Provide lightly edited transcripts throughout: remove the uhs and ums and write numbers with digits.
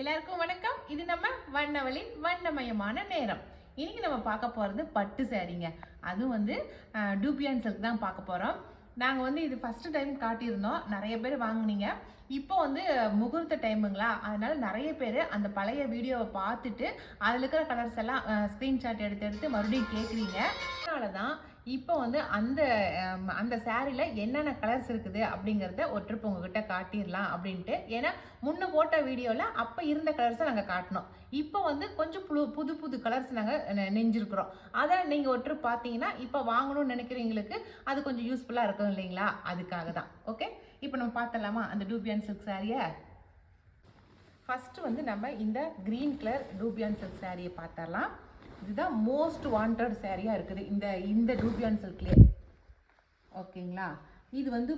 எல்லாருக்கும் வணக்கம். இது நம்ம வண்ணவளின் வண்ணமயமான நேரம். இன்னைக்கு நம்ம பார்க்க போறது பட்டு சாரீங்க. அதுவும் வந்து டூபியான் சில்க் தான் பார்க்க போறோம். நாங்கள் வந்து இது ஃபர்ஸ்ட் டைம் காட்டியிருந்தோம், நிறைய பேர் வாங்குனீங்க. இப்போ வந்து முகூர்த்த டைமுங்களா, அதனால நிறைய பேர் அந்த பழைய வீடியோவை பார்த்துட்டு அதில் இருக்கிற கலர்ஸ் எல்லாம் ஸ்க்ரீன்ஷாட் எடுத்து எடுத்து மறுபடியும் கேட்குறீங்க. அதனால தான் இப்போ வந்து அந்த சாரியில் என்னென்ன கலர்ஸ் இருக்குது அப்படிங்கிறத ஒரு ட்ரிப் உங்ககிட்ட காட்டிடலாம் அப்படின்ட்டு. ஏன்னா முன்ன போட்ட வீடியோவில் அப்போ இருந்த கலர்ஸை நாங்கள் காட்டினோம். இப்போ வந்து கொஞ்சம் புது புது கலர்ஸ் நாங்கள் நெஞ்சிருக்கிறோம். அதை நீங்கள் ஒரு ட்ரிப் பார்த்தீங்கன்னா இப்போ வாங்கணும்னு நினைக்கிறவங்களுக்கு அது கொஞ்சம் யூஸ்ஃபுல்லாக இருக்கும் இல்லைங்களா, அதுக்காக தான். ஓகே, இப்போ நம்ம பார்த்தலாமா அந்த டூபியான் சில்க் சாரியை. ஃபஸ்ட்டு வந்து நம்ம இந்த க்ரீன் கலர் டூபியான் சில்க் சாரியை பார்த்தரலாம். இதுதான் மோஸ்ட் வாண்டட் சாரியாக இருக்குது இந்த டூபியான் சில்க்லேயே. ஓகேங்களா, இது வந்து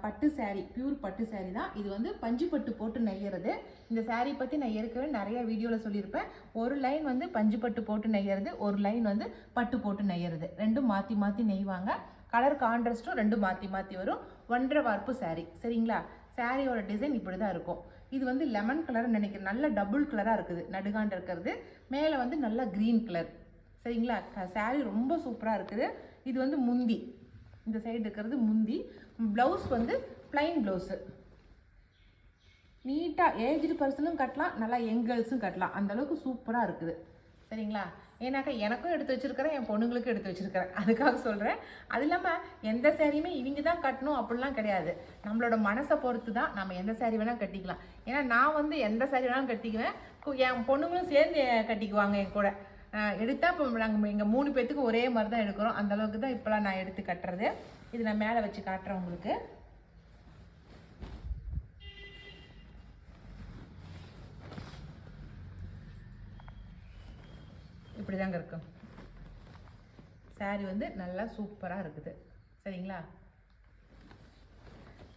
பட்டு சாரி, பியூர் பட்டு சாரி தான். இது வந்து பஞ்சு பட்டு போட்டு நெய்யறது. இந்த சாரி பற்றி நான் ஏற்கனவே நிறைய வீடியோவில் சொல்லியிருப்பேன். ஒரு லைன் வந்து பஞ்சு பட்டு போட்டு நெய்யறது, ஒரு லைன் வந்து பட்டு போட்டு நெய்யறது. ரெண்டும் மாற்றி மாற்றி நெய்வாங்க. கலர் கான்ட்ராஸ்ட்டும் ரெண்டும் மாற்றி மாற்றி வரும். 1.5 வார்ப்பு சாரி. சரிங்களா, சாரியோட டிசைன் இப்படி தான் இருக்கும். இது வந்து லெமன் கலர் நினைக்கிறேன், நல்ல டபுள் கலராக இருக்குது. நடுகாண்டு இருக்கிறது, மேலே வந்து நல்ல க்ரீன் கலர். சரிங்களா, சாரி ரொம்ப சூப்பராக இருக்குது. இது வந்து முந்தி, இந்த சைடு இருக்கிறது முந்தி. ப்ளவுஸ் வந்து பிளைன் ப்ளவுஸு. நீட்டாக ஏஜ்டு பர்சனும் கட்டலாம், நல்லா யங் கேர்ள்ஸும் கட்டலாம். அந்தளவுக்கு சூப்பராக இருக்குது. சரிங்களா, ஏன்னாக்கா எனக்கும் எடுத்து வச்சுருக்கிறேன், என் பொண்ணுங்களுக்கும் எடுத்து வச்சுருக்கிறேன், அதுக்காக சொல்கிறேன். அது இல்லாமல் எந்த சாரியுமே இவங்க தான் கட்டணும் அப்படிலாம் கிடையாது. நம்மளோட மனசை பொறுத்து தான் நம்ம எந்த சாரி வேணால் கட்டிக்கலாம். ஏன்னா நான் வந்து எந்த சாரி வேணாலும் கட்டிக்குவேன், என் பொண்ணுங்களும் சேர்ந்து கட்டிக்குவாங்க என் கூட. எடுத்தால் இப்போ நாங்கள் எங்கள் 3 பேர்த்துக்கு ஒரே மாதிரி தான் எடுக்கிறோம். அந்தளவுக்கு தான் இப்போலாம் நான் எடுத்து கட்டுறது. இது நான் மேலே வச்சு காட்டுறேன் உங்களுக்கு. இப்படி தாங்க இருக்கும். சாரி வந்து நல்லா சூப்பராக இருக்குது. சரிங்களா,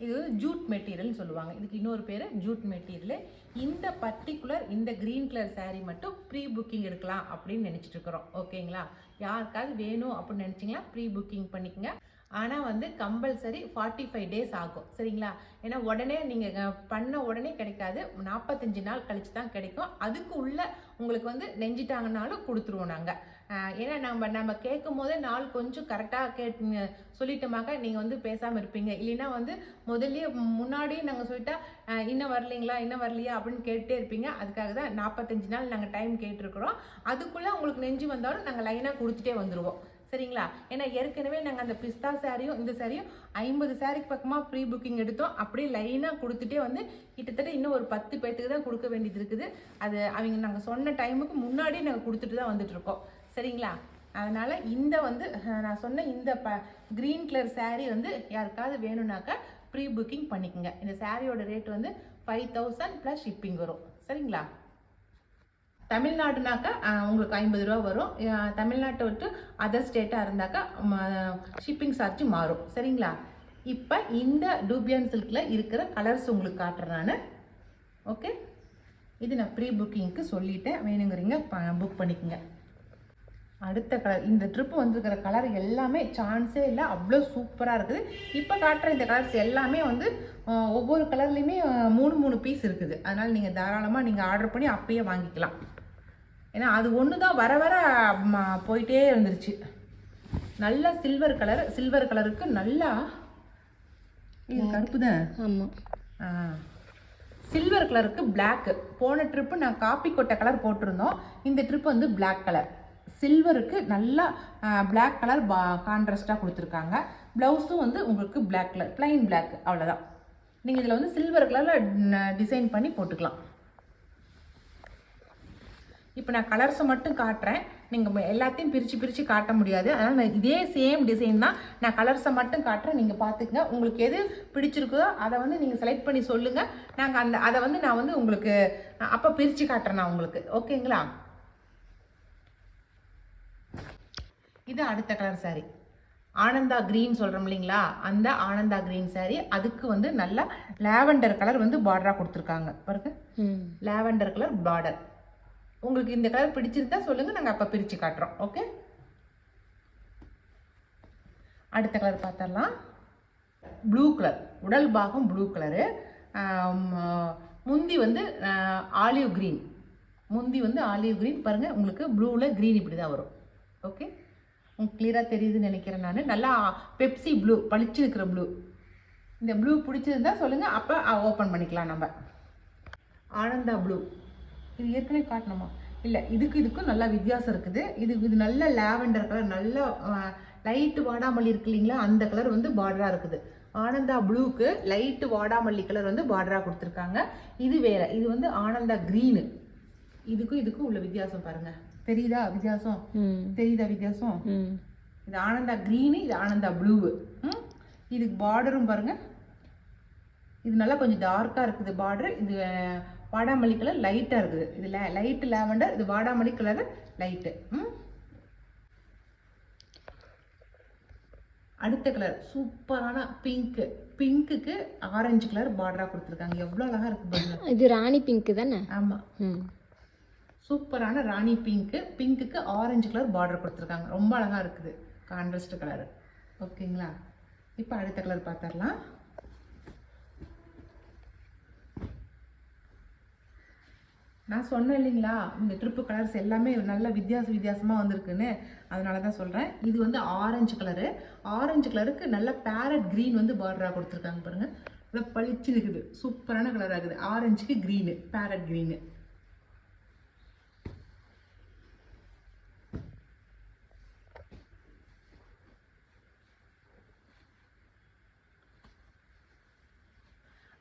இது வந்து ஜூட் மெட்டீரியல்னு சொல்லுவாங்க. இதுக்கு இன்னொரு பேர் ஜூட் மெட்டீரியல். இந்த பர்டிகுலர் இந்த க்ரீன் கலர் சாரீ மட்டும் ப்ரீ புக்கிங் எடுக்கலாம் அப்படின்னு நினச்சிட்டு இருக்கிறோம். ஓகேங்களா, யாருக்காவது வேணும் அப்படின்னு நினச்சிங்கன்னா ப்ரீ புக்கிங் பண்ணிக்கோங்க. ஆனால் வந்து கம்பல்சரி 45 டேஸ் ஆகும். சரிங்களா, ஏன்னா உடனே நீங்கள் பண்ண உடனே கிடைக்காது, 45 நாள் கழிச்சு தான் கிடைக்கும். அதுக்கு உள்ள உங்களுக்கு வந்து நெஞ்சிட்டாங்கனாலும் கொடுத்துருவோம் நாங்கள். ஏன்னா நம்ம கேட்கும் போதே நாள் கொஞ்சம் கரெக்டாக சொல்லிட்டோமாக்க நீங்கள் வந்து பேசாமல் இருப்பீங்க. இல்லைன்னா வந்து முதல்ல முன்னாடியே நாங்கள் சொல்லிட்டா இன்னும் வரலைங்களா இன்னும் வரலையா அப்படின்னு கேட்டே இருப்பீங்க. அதுக்காக தான் 45 நாள் நாங்கள் டைம் கேட்டிருக்கிறோம். அதுக்குள்ளே உங்களுக்கு நெஞ்சு வந்தாலும் நாங்கள் லைனாக கொடுத்துட்டே வந்துடுவோம். சரிங்களா, ஏன்னா ஏற்கனவே நாங்கள் அந்த பிஸ்தா சாரியும் இந்த சாரியும் 50 சாரிக்கு பக்கமாக ப்ரீ புக்கிங் எடுத்தோம். அப்படியே லைனாக கொடுத்துட்டே வந்து கிட்டத்தட்ட இன்னும் ஒரு 10 பேர்த்துக்கு தான் கொடுக்க வேண்டியது இருக்குது. அது அவங்க நாங்கள் சொன்ன டைமுக்கு முன்னாடியே நாங்கள் கொடுத்துட்டு தான் வந்துட்டுருக்கோம். சரிங்களா, அதனால் இந்த வந்து நான் சொன்ன இந்த க்ரீன் கலர் சாரீ வந்து யாருக்காவது வேணும்னாக்கா ப்ரீ புக்கிங் பண்ணிக்கோங்க. இந்த சாரியோட ரேட் வந்து 5000 ப்ளஸ் ஷிப்பிங் வரும். சரிங்களா, தமிழ்நாடுனாக்கா உங்களுக்கு 50 ரூபா வரும். தமிழ்நாட்டை விட்டு அதர் ஸ்டேட்டாக இருந்தாக்கா ஷிப்பிங் சார்ஜ் மாறும். சரிங்களா, இப்போ இந்த டூபியான் சில்கில் இருக்கிற கலர்ஸ் உங்களுக்கு காட்டுறேன் நான். ஓகே, இது நான் ப்ரீ புக்கிங்க்கு சொல்லிட்டேன், வேணுங்கிறீங்க புக் பண்ணிக்கோங்க. அடுத்த கலர், இந்த ட்ரிப்பு வந்துருக்கிற கலர் எல்லாமே சான்ஸே இல்லை, அவ்வளோ சூப்பராக இருக்குது. இப்போ காட்டுற இந்த கலர்ஸ் எல்லாமே வந்து ஒவ்வொரு கலர்லேயுமே 3 பீஸ் இருக்குது. அதனால் நீங்கள் தாராளமாக நீங்கள் ஆர்டர் பண்ணி அப்பயே வாங்கிக்கலாம். ஏன்னா அது ஒன்று தான் வர வர போயிட்டே இருந்துருச்சு. நல்ல சில்வர் கலர், சில்வர் கலருக்கு நல்லா இது கருப்பு தான். ஆமாம், சில்வர் கலருக்கு பிளாக்கு. போன ட்ரிப்பு நான் காப்பி கொட்டை கலர் போட்டிருந்தோம், இந்த ட்ரிப் வந்து பிளாக் கலர். சில்வருக்கு நல்லா பிளாக் கலர் கான்ட்ராஸ்டாக கொடுத்துருக்காங்க. ப்ளவுஸும் வந்து உங்களுக்கு பிளாக் கலர், பிளைன் பிளாக், அவ்வளோதான். நீங்கள் இதில் வந்து சில்வர் கலரில் டிசைன் பண்ணி போட்டுக்கலாம். இப்போ நான் கலர்ஸை மட்டும் காட்டுறேன், நீங்கள் எல்லாத்தையும் பிரித்து காட்ட முடியாது. அதனால் நான் இதே சேம் டிசைன் தான், நான் கலர்ஸை மட்டும் காட்டுறேன், நீங்கள் பார்த்துக்குங்க. உங்களுக்கு எது பிடிச்சிருக்குதோ அதை வந்து நீங்கள் செலக்ட் பண்ணி சொல்லுங்கள். நாங்கள் அதை வந்து நான் வந்து உங்களுக்கு அப்போ பிரித்து காட்டுறேன் நான் உங்களுக்கு. ஓகேங்களா, இது அடுத்த கலர் சாரி, ஆனந்தா க்ரீன் சொல்கிறோம் இல்லைங்களா, அந்த ஆனந்தா க்ரீன் சாரி. அதுக்கு வந்து நல்லா லாவெண்டர் கலர் வந்து பார்டராக கொடுத்துருக்காங்க பாருங்க, லாவெண்டர் கலர் பார்டர். உங்களுக்கு இந்த கலர் பிடிச்சிருந்தா சொல்லுங்கள், நாங்கள் அப்போ பிரித்து காட்டுறோம். ஓகே, அடுத்த கலர் பார்த்தரலாம். ப்ளூ கலர், உடல் பாகம் ப்ளூ கலரு, முந்தி வந்து ஆலிவ் க்ரீன், முந்தி வந்து ஆலிவ் க்ரீன். பாருங்கள், உங்களுக்கு ப்ளூவில் க்ரீன் இப்படி தான் வரும். ஓகே, உங்களுக்கு கிளியராக தெரியுதுன்னு நினைக்கிறேன் நான். நல்லா பெப்சி ப்ளூ, பளிச்சு இருக்கிற ப்ளூ. இந்த ப்ளூ பிடிச்சிருந்தா சொல்லுங்கள், அப்போ ஓப்பன் பண்ணிக்கலாம் நம்ம. ஆனந்தா ப்ளூ, இது ஏற்கனவே காட்டணுமா? இல்லை, இதுக்கும் நல்லா வித்தியாசம் இருக்குது. இது நல்ல லாவெண்டர் கலர், நல்ல லைட்டு வாடாமல்லி இருக்கு இல்லைங்களா, அந்த கலர் வந்து பார்டராக இருக்குது. ஆனந்தா ப்ளூக்கு லைட்டு வாடாமல்லி கலர் வந்து பார்டராக கொடுத்துருக்காங்க. இது வேற, இது வந்து ஆனந்தா க்ரீனு. இதுக்கும் உள்ள வித்தியாசம் பாருங்க. தெரியுதா வித்தியாசம்? தெரியுதா வித்தியாசம்? இது ஆனந்தா க்ரீனு, இது ஆனந்தா ப்ளூவு. இதுக்கு பார்டரும் பாருங்க, இது நல்லா கொஞ்சம் டார்க்காக இருக்குது பார்டர். இது வாடாமல்லி கலர் லைட்டாக இருக்குது. இது லைட்டு லாவெண்டர், இது வாடாமல்லி கலர் லைட்டு. அடுத்த கலர் சூப்பரான பிங்க்கு. பிங்க்குக்கு ஆரஞ்சு கலர் பார்டராக கொடுத்துருக்காங்க. எவ்வளோ அழகாக இருக்குது பாருங்க. இது ராணி பிங்க்கு தானே? ஆமாம், சூப்பரான ராணி பிங்க்கு. பிங்க்குக்கு ஆரஞ்சு கலர் பார்டர் கொடுத்துருக்காங்க. ரொம்ப அழகாக இருக்குது, கான்ட்ராஸ்ட் கலர். ஓகேங்களா, இப்போ அடுத்த கலர் பார்த்துடலாம். நான் சொன்னேன் இல்லைங்களா, இந்த ட்ரிப்பு கலர்ஸ் எல்லாமே நல்ல வித்தியாசமாக வந்திருக்குன்னு, அதனால தான் சொல்கிறேன். இது வந்து ஆரஞ்சு கலரு. ஆரஞ்சு கலருக்கு நல்ல பேரட் க்ரீன் வந்து பார்டராக கொடுத்துருக்காங்க பாருங்கள். நல்லா பளிச்சு இருக்குது, சூப்பரான கலராக இருக்குது. ஆரஞ்சுக்கு க்ரீனு, பேரட் க்ரீனு.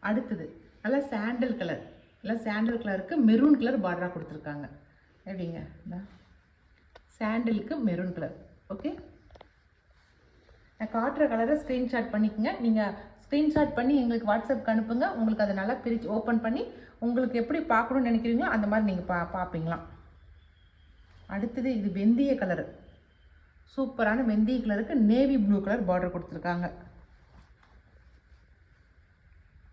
அடுத்தது நல்லா சாண்டல் கலர். நல்லா சாண்டல் கலருக்கு மெரூன் கலர் பார்டராக கொடுத்துருக்காங்க. எப்படிங்க, சாண்டலுக்கு மெரூன் கலர். ஓகே, நான் காட்டுற கலரை ஸ்க்ரீன்ஷாட் பண்ணிக்கோங்க. நீங்கள் ஸ்க்ரீன்ஷாட் பண்ணி எங்களுக்கு வாட்ஸ்அப்க்கு அனுப்புங்க. உங்களுக்கு அதை நல்லா பிரித்து ஓப்பன் பண்ணி உங்களுக்கு எப்படி பார்க்கணுன்னு நினைக்கிறீங்களோ அந்த மாதிரி நீங்கள் பார்ப்பீங்களாம். அடுத்தது இது வெந்தய கலரு. சூப்பரான வெந்தய கலருக்கு நேவி ப்ளூ கலர் பார்டர் கொடுத்துருக்காங்க.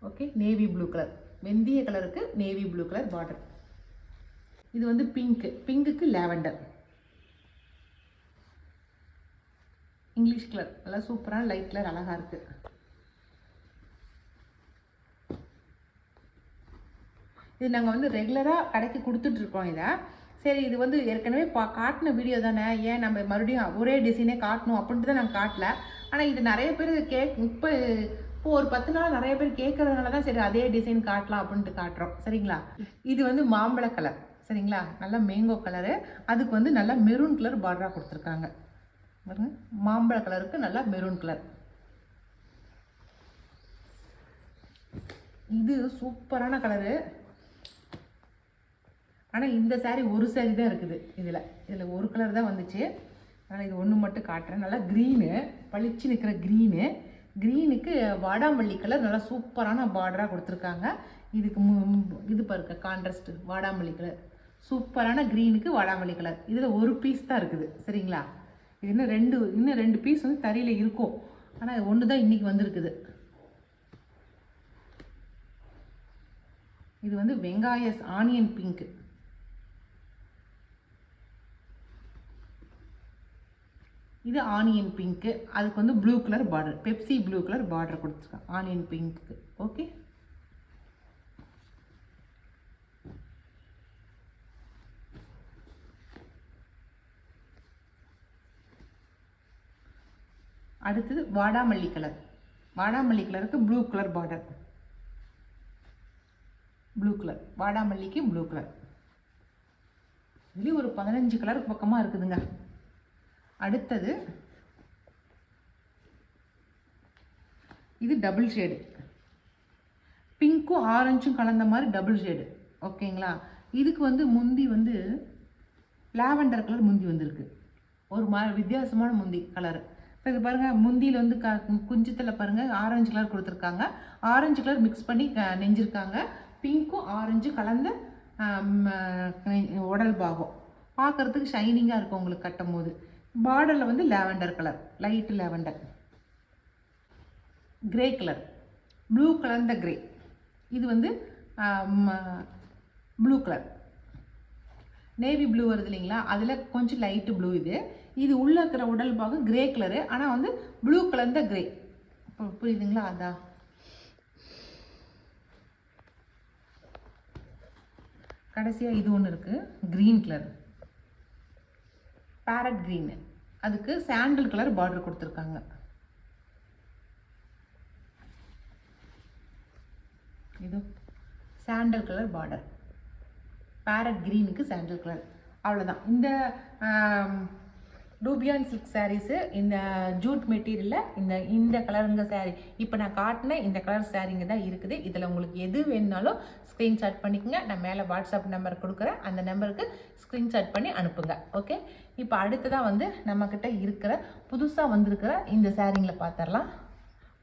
ஓகே, நேவி ப்ளூ கலர், வெந்தய கலருக்கு நேவி ப்ளூ கலர் பார்டர். இது வந்து பிங்க்கு. பிங்க்குக்கு லாவெண்டர், இங்கிலீஷ் கலர். நல்லா சூப்பரான லைட் கலர், அழகாக இருக்குது. இது நாங்கள் வந்து ரெகுலராக கடைக்கு கொடுத்துட்ருக்கோம் இதை. சரி, இது வந்து ஏற்கனவே காட்டின வீடியோ தானே, ஏன் நம்ம மறுபடியும் ஒரே டிசைனே காட்டணும் அப்படின்ட்டு தான் நாங்கள் காட்டல. ஆனால் இது நிறைய பேர் இப்போ ஒரு 10 நாள் நிறைய பேர் கேட்கறதுனால தான் சரி அதே டிசைன் காட்டலாம் அப்படின்ட்டு காட்டுறோம். சரிங்களா, இது வந்து மாம்பழ கலர். சரிங்களா, நல்லா மேங்கோ கலரு. அதுக்கு வந்து நல்லா மெரூன் கலர் பார்டராக கொடுத்துருக்காங்க பாருங்க. மாம்பழ கலருக்கு நல்லா மெரூன் கலர். இது சூப்பரான கலரு. ஆனால் இந்த சாரீ ஒரு சாரீ தான் இருக்குது. இதில் ஒரு கலர் தான் வந்துச்சு. ஆனால் இது ஒன்று மட்டும் காட்டுறேன். நல்லா க்ரீனு, பளிச்சு நிற்கிற க்ரீனு. க்ரீனுக்கு வாடாமல்லி கலர் நல்லா சூப்பரான பார்டராக கொடுத்துருக்காங்க. இதுக்கு இது பாருங்க, கான்ட்ராஸ்ட் வாடாமல்லி கலர். சூப்பரான க்ரீனுக்கு வாடாமல்லி கலர். இதில் ஒரு பீஸ் தான் இருக்குது. சரிங்களா, இது இன்னும் ரெண்டு பீஸ் வந்து தறியில் இருக்கும். ஆனால் ஒன்று தான் இன்றைக்கி வந்திருக்குது. இது வந்து வெங்காய ஆனியன் பிங்க்கு. இது ஆனியன் பிங்க்கு. அதுக்கு வந்து blue colour border, Pepsi blue colour border கொடுத்துருக்காங்க ஆனியன் பிங்க்கு. ஓகே, அடுத்தது வாடாமல்லி கலர். வாடாமல்லி கலருக்கு blue colour border. Blue colour, வாடாமல்லிக்கு ப்ளூ கலர். இதுலேயும் ஒரு 15 கலருக்கு பக்கமாக இருக்குதுங்க. அடுத்தது இது டபுள் ஷேடு. பிங்க்கும் ஆரஞ்சும் கலந்த மாதிரி டபுள் ஷேடு. ஓகேங்களா, இதுக்கு வந்து முந்தி வந்து லாவெண்டர் கலர் முந்தி வந்திருக்கு. ஒரு வித்தியாசமான முந்தி கலரு. இப்போ இது பாருங்கள், முந்தியில் வந்து குஞ்சத்தில் பாருங்கள் ஆரஞ்சு கலர் கொடுத்துருக்காங்க. ஆரஞ்சு கலர் மிக்ஸ் பண்ணி நெஞ்சிருக்காங்க. பிங்க்கும் ஆரஞ்சு கலந்த உடல் பாகம் பார்க்குறதுக்கு ஷைனிங்காக இருக்கும் உங்களுக்கு கட்டும் போது. பார்டரில் வந்து lavender colour, light lavender. Grey colour, blue கலர்ந்த கிரே. இது வந்து ப்ளூ கலர், நேவி ப்ளூ வருது இல்லைங்களா, அதில் கொஞ்சம் லைட்டு ப்ளூ. இது உள்ளே இருக்கிற உடல் பாகம் கிரே கலரு, ஆனால் வந்து ப்ளூ கலர்ந்த கிரே. புரியுதுங்களா? அதான் கடைசியாக இது ஒன்று இருக்குது, க்ரீன் கலர், பேரட் க்ரீனு. அதுக்கு சாண்டில் கலர் பார்டர் கொடுத்துருக்காங்க. இது சாண்டல் கலர் பார்டர், பேரட் க்ரீனுக்கு சாண்டல் கலர். அவ்வளோதான். இந்த டூபியான் சில்க் சாரீஸு இந்த ஜூட் மெட்டீரியலில் இந்த கலருங்க சாரீ இப்போ நான் காட்டின இந்த கலர் சாரீங்க தான் இருக்குது. இதில் உங்களுக்கு எது வேணுனாலும் ஸ்க்ரீன்ஷாட் பண்ணிக்கோங்க. நான் மேலே வாட்ஸ்அப் நம்பர் கொடுக்குறேன், அந்த நம்பருக்கு ஸ்க்ரீன்ஷாட் பண்ணி அனுப்புங்க. ஓகே, இப்போ அடுத்ததாக வந்து நம்மக்கிட்ட இருக்கிற புதுசாக வந்திருக்கிற இந்த சாரீங்களை பார்த்துடலாம்.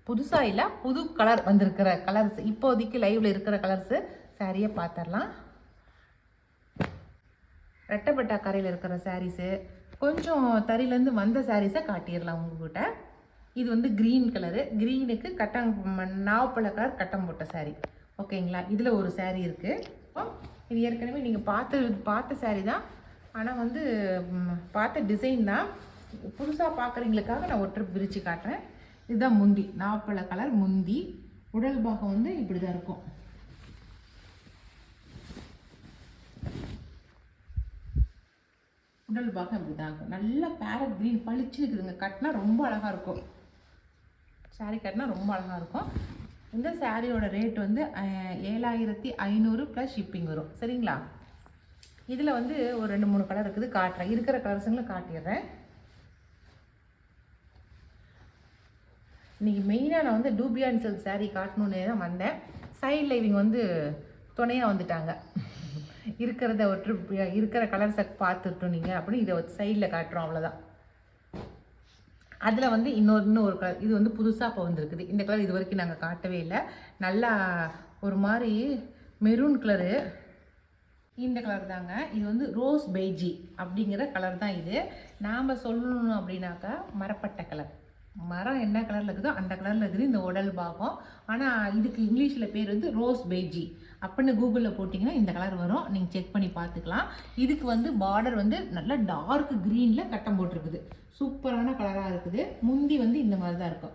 புதுசாக இல்லை, புது கலர் வந்திருக்கிற கலர்ஸ், இப்போதைக்கு லைவில் இருக்கிற கலர்ஸு சாரியை பார்த்துடலாம். ரெட்டப்பட்டா கரையில் இருக்கிற சாரீஸு, கொஞ்சம் தறியிலேருந்து வந்த சாரீஸை காட்டிடலாம் உங்ககிட்ட. இது வந்து க்ரீன் கலரு, க்ரீனுக்கு நாவப்பழ கலர் கட்டம் போட்ட சாரீ. ஓகேங்களா, இதில் ஒரு சாரீ இருக்குது. இது ஏற்கனவே நீங்கள் பார்த்த சாரீ தான், ஆனால் வந்து பார்த்த டிசைன் தான். புதுசாக பார்க்குறீங்களுக்காக நான் ஒற்றை பிரித்து காட்டுறேன். இதுதான் முந்தி, நாவப்பழ கலர் முந்தி. உடல் பாகம் வந்து இப்படி தான் இருக்கும். உடல் பாகம் இப்படி தான் இருக்கும். நல்லா பேரட் க்ரீன் பளிச்சு இருக்குதுங்க. கட்டினா ரொம்ப அழகாக இருக்கும். சாரீ கட்டினா ரொம்ப அழகாக இருக்கும். இந்த சாரியோட ரேட் வந்து 7500 ப்ளஸ் ஷிப்பிங் வரும். சரிங்களா, இதில் வந்து ஒரு 2-3 கலர் இருக்குது, காட்டுறேன். இருக்கிற கலர்ஸுங்களும் காட்டிடுறேன். இன்றைக்கி மெயினாக நான் வந்து டூபியான் சில்க் சாரீ காட்டணுன்னே தான் வந்தேன். சைட் லைவிங் வந்து துணையாக வந்துட்டாங்க. இருக்கிற கலர்ஸை பார்த்துட்டோம் நீங்கள் அப்படின்னு இதை வச்சு சைடில் காட்டுறோம், அவ்வளோதான். அதில் வந்து இன்னொரு கலர், இது வந்து புதுசாக இப்போ வந்துருக்குது. இந்த கலர் இது வரைக்கும் நாங்கள் காட்டவே இல்லை. நல்லா ஒரு மாதிரி மெரூன் கலரு. இந்த கலர் தாங்க. இது வந்து ரோஸ் பெய்ஜி அப்படிங்கிற கலர் தான். இது நாம் சொல்லணும் அப்படின்னாக்கா மரப்பட்டை கலர். மரம் என்ன கலரில் இருக்குதோ அந்த கலரில் இருக்குது இந்த உடல் பாகம். ஆனால் இதுக்கு இங்கிலீஷில் பேர் வந்து ரோஸ் பெய்ஜி அப்படின்னு கூகுளில் போட்டிங்கன்னா இந்த கலர் வரும். நீங்கள் செக் பண்ணி பார்த்துக்கலாம். இதுக்கு வந்து பார்டர் வந்து நல்லா டார்க் க்ரீனில் கட்டம் போட்டிருக்குது. சூப்பரான கலராக இருக்குது. முந்தி வந்து இந்த மாதிரி தான் இருக்கும்.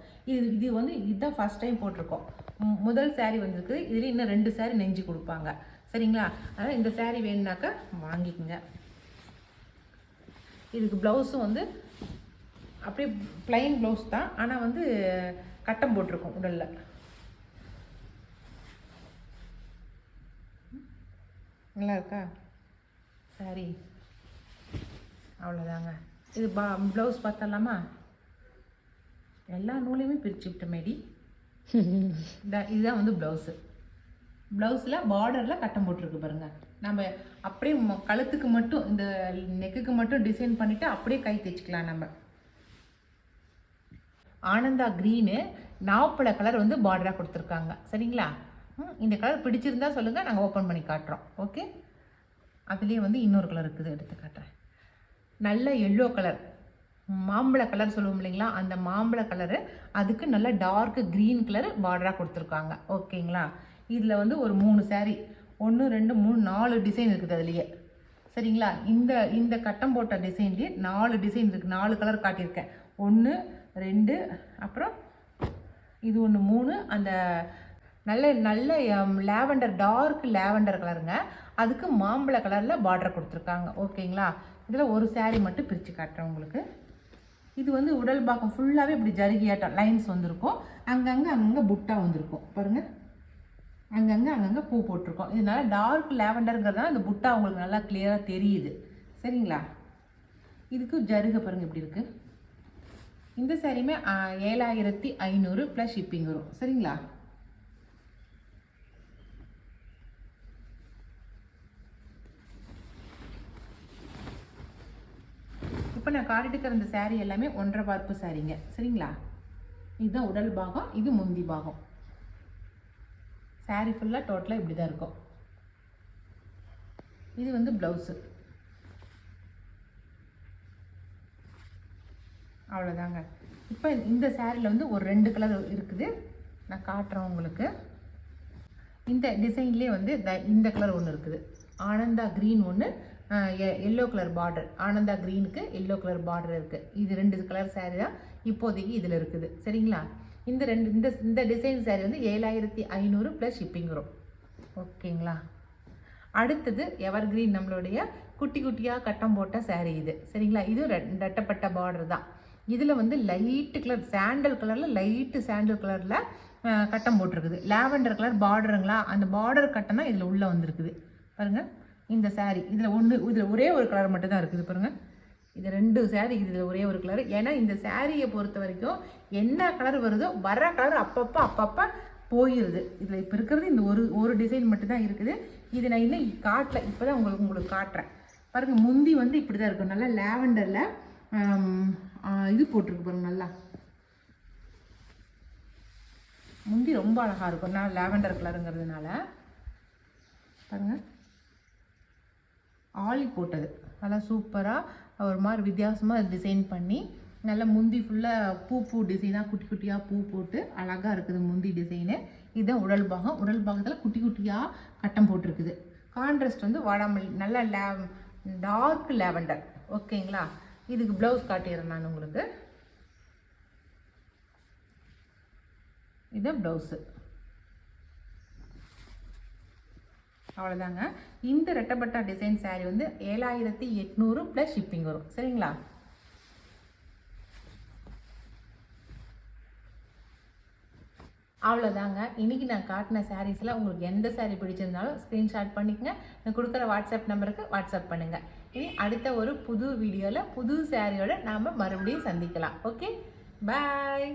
இது வந்து இதுதான் ஃபஸ்ட் டைம் போட்டிருக்கோம். முதல் சாரீ வந்திருக்குது. இதில் இன்னும் 2 சாரீ நெஞ்சு கொடுப்பாங்க. சரிங்களா, அதனால் இந்த சாரீ வேணுனாக்கா வாங்கிக்கோங்க. இதுக்கு ப்ளவுஸும் வந்து அப்படியே ப்ளைன் ப்ளவுஸ் தான், ஆனால் வந்து கட்டம் போட்டிருக்கோம் உடலில். நல்லா இருக்கா சாரி? அவ்வளோதாங்க. இது ப்ளவுஸ் பார்த்தலாமா? எல்லா நூலையுமே பிரித்து விட்டமேடி. இதுதான் வந்து ப்ளவுஸு. ப்ளவுஸில் பார்டரில் கட்டம் போட்டிருக்கு பாருங்கள். நம்ம அப்படியே கழுத்துக்கு மட்டும் இந்த நெக்குக்கு மட்டும் டிசைன் பண்ணிவிட்டு அப்படியே கை தைச்சிக்கலாம். நம்ம ஆனந்தா க்ரீனு நாவப்பழ கலர் வந்து பார்டராக கொடுத்துருக்காங்க. சரிங்களா, இந்த கலர் பிடிச்சிருந்தா சொல்லுங்கள், நாங்கள் ஓப்பன் பண்ணி காட்டுறோம். ஓகே, அதுலேயே வந்து இன்னொரு கலர் இருக்குது, எடுத்து காட்டுறேன். நல்ல எல்லோ கலர், மாம்பழ கலர் சொல்லுவோம் இல்லைங்களா, அந்த மாம்பழ கலரு. அதுக்கு நல்ல டார்க் க்ரீன் கலர் பார்டராக கொடுத்துருக்காங்க. ஓகேங்களா, இதில் வந்து ஒரு 3 சாரீ, 1 2 3 4 டிசைன் இருக்குது அதுலேயே. சரிங்களா, இந்த கட்டம் போட்ட டிசைன்லேயே 4 டிசைன் இருக்குது. 4 கலர் காட்டியிருக்கேன். 1 2 அப்புறம் இது 1 3. அந்த நல்ல லேவண்டர், டார்க் லேவண்டர் கலருங்க. அதுக்கு மாம்பழ கலரில் பார்டர் கொடுத்துருக்காங்க. ஓகேங்களா, இதில் ஒரு சாரீ மட்டும் பிரித்து காட்டுறேன் உங்களுக்கு. இது வந்து உடல் பாகம் ஃபுல்லாகவே இப்படி ஜருகியாட்டம் லைன்ஸ் வந்திருக்கும். அங்கங்கே புட்டா வந்திருக்கும் பாருங்கள். அங்கங்கே பூ போட்டிருக்கோம். இதனால டார்க் லேவண்டருங்கிறதுனால இந்த புட்டா உங்களுக்கு நல்லா கிளியராக தெரியுது. சரிங்களா, இதுக்கு ஜருகை பாருங்கள் இப்படி இருக்குது. இந்த சாரியுமே 7500 ப்ளஸ் ஷிப்பிங் வரும். சரிங்களா, இப்போ நான் காட்டிட்டு இந்த சாரீ எல்லாமே 1.5 பார்ப்பு சாரீங்க. சரிங்களா, இதுதான் உடல் பாகம், இது முந்தி பாகம். சாரீ ஃபுல்லாக டோட்டலாக இப்படி தான் இருக்கும். இது வந்து ப்ளவுஸு. அவ்வளோதாங்க. இப்போ இந்த சாரியில் வந்து ஒரு 2 கலர் இருக்குது, நான் காட்டுறேன் உங்களுக்கு. இந்த டிசைன்லேயே வந்து இந்த கலர் ஒன்று இருக்குது, ஆனந்தா க்ரீன் ஒன்று, எல்லோ கலர் பார்டர். ஆனந்தா க்ரீனுக்கு எல்லோ கலர் பார்டர் இருக்குது. இது 2 கலர் சாரீ தான் இப்போதைக்கு இதில் இருக்குது. சரிங்களா, இந்த டிசைன் சாரீ வந்து 7500 ப்ளஸ் ஷிப்பிங் வரும். ஓகேங்களா, அடுத்தது எவர் கிரீன் நம்மளுடைய குட்டி குட்டியாக கட்டம் போட்ட saree இது சரிங்களா. இதுவும் ரெட்டப்பட்ட பார்டர் தான். இதில் வந்து லைட்டு கலர் சாண்டல் கலரில் லைட்டு சாண்டல் கலரில் கட்டம் போட்டிருக்குது. லாவெண்டர் கலர் பார்டருங்களா, அந்த பார்டர் கட்டம் தான் இதில் உள்ளே வந்திருக்குது பாருங்கள். இந்த saree இதில் ஒரே ஒரு கலர் மட்டும் தான் இருக்குது பாருங்கள். இது 2 saree இதில் ஒரே ஒரு கலர். ஏன்னா இந்த சாரியை பொறுத்த வரைக்கும் என்ன கலர் வருதோ வர கலர் அப்பப்போ போயிடுது. இதில் இப்போ இருக்கிறது இந்த ஒரு டிசைன் மட்டும்தான் இருக்குது. இது நான் இன்னும் காட்டல, இப்போ தான் உங்களுக்கு காட்டுறேன் பாருங்கள். முந்தி வந்து இப்படி தான் இருக்கும், நல்லா லாவெண்டரில் இது போட்டிருக்கு பாருங்கள். நல்லா முந்தி ரொம்ப அழகாக இருக்கும், நான் லாவெண்டர் கலருங்கிறதுனால பாருங்கள். ஆலி போட்டது நல்லா சூப்பராக ஒரு மாதிரி வித்தியாசமாக டிசைன் பண்ணி நல்லா முந்தி ஃபுல்லாக பூ டிசைனாக குட்டி குட்டியாக பூ போட்டு அழகாக இருக்குது முந்தி டிசைனு. இதுதான் உடல் பாகம். உடல் பாகத்தில் குட்டி குட்டியாக கட்டம் போட்டிருக்குது. கான்ட்ராஸ்ட் வந்து வாடாமல் நல்லா டார்க் லாவெண்டர். ஓகேங்களா. இதுக்கு ப்ளவுஸ் காட்டிடுறேன் நான் உங்களுக்கு. இதுதான் ப்ளவுஸு. அவ்வளோதாங்க. இந்த ரெட்டப்பட்டா டிசைன் saree வந்து 7800 ப்ளஸ் ஷிப்பிங் வரும் சரிங்களா. அவ்வளோதாங்க. இன்றைக்கி நான் காட்டின சாரீஸில் உங்களுக்கு எந்த saree பிடிச்சிருந்தாலும் ஸ்க்ரீன்ஷாட் பண்ணிக்கங்க. நான் கொடுக்குற வாட்ஸ்அப் நம்பருக்கு வாட்ஸ்அப் பண்ணுங்கள். இனி அடுத்த ஒரு புது வீடியோவில் புது சாரியோட நாம் மறுபடியும் சந்திக்கலாம். ஓகே, பாய்.